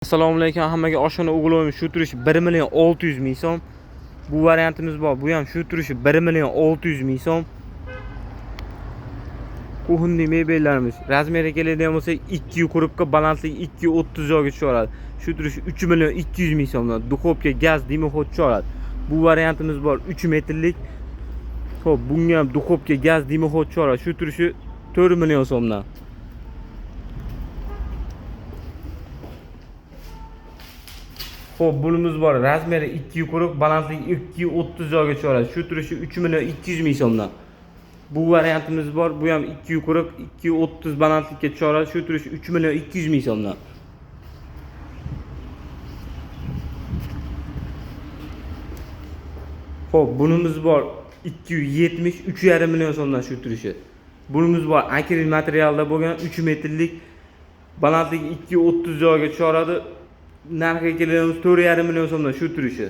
Assalomu alaykum hammaga. Oshxona o'g'lim shu turishi 1 million 600 ming so'm. Bu variantimiz bor. Bu ham shu turishi 1 million 600 ming so'm. Kuxunli mebellarimiz. Razmeri keladigan bo'lsa 2 korobka, balansli 230 joyga tushadi. Shu turishi 3 million 200 ming so'mdan. Duxovka, gaz, dimoxod tushadi. Bu variantimiz bor 3 metrlik. Xo'p, bunga ham duxovka, gaz, dimoxod tushadi. Shu turishi 4 million so'mdan. Xo'p, bunimiz bor. Razmeri 2 korobka, balansli 230 joyga tushadi. Shu turishi 3 million 200 ming so'mdan. Bu variantimiz bor. Bu ham 2 korobka, 230 balanslikka tushadi. Shu turishi 3 million 200 ming so'mdan. Xo'p, bunimiz bor 270, 3,5 million so'mdan shu turishi. Bunimiz bor akril materialda bo'lgan 3 metrlik, balanslik 230 joyga tushadi. Narxiga kelganda 4,5 million so'mdan shu turishi.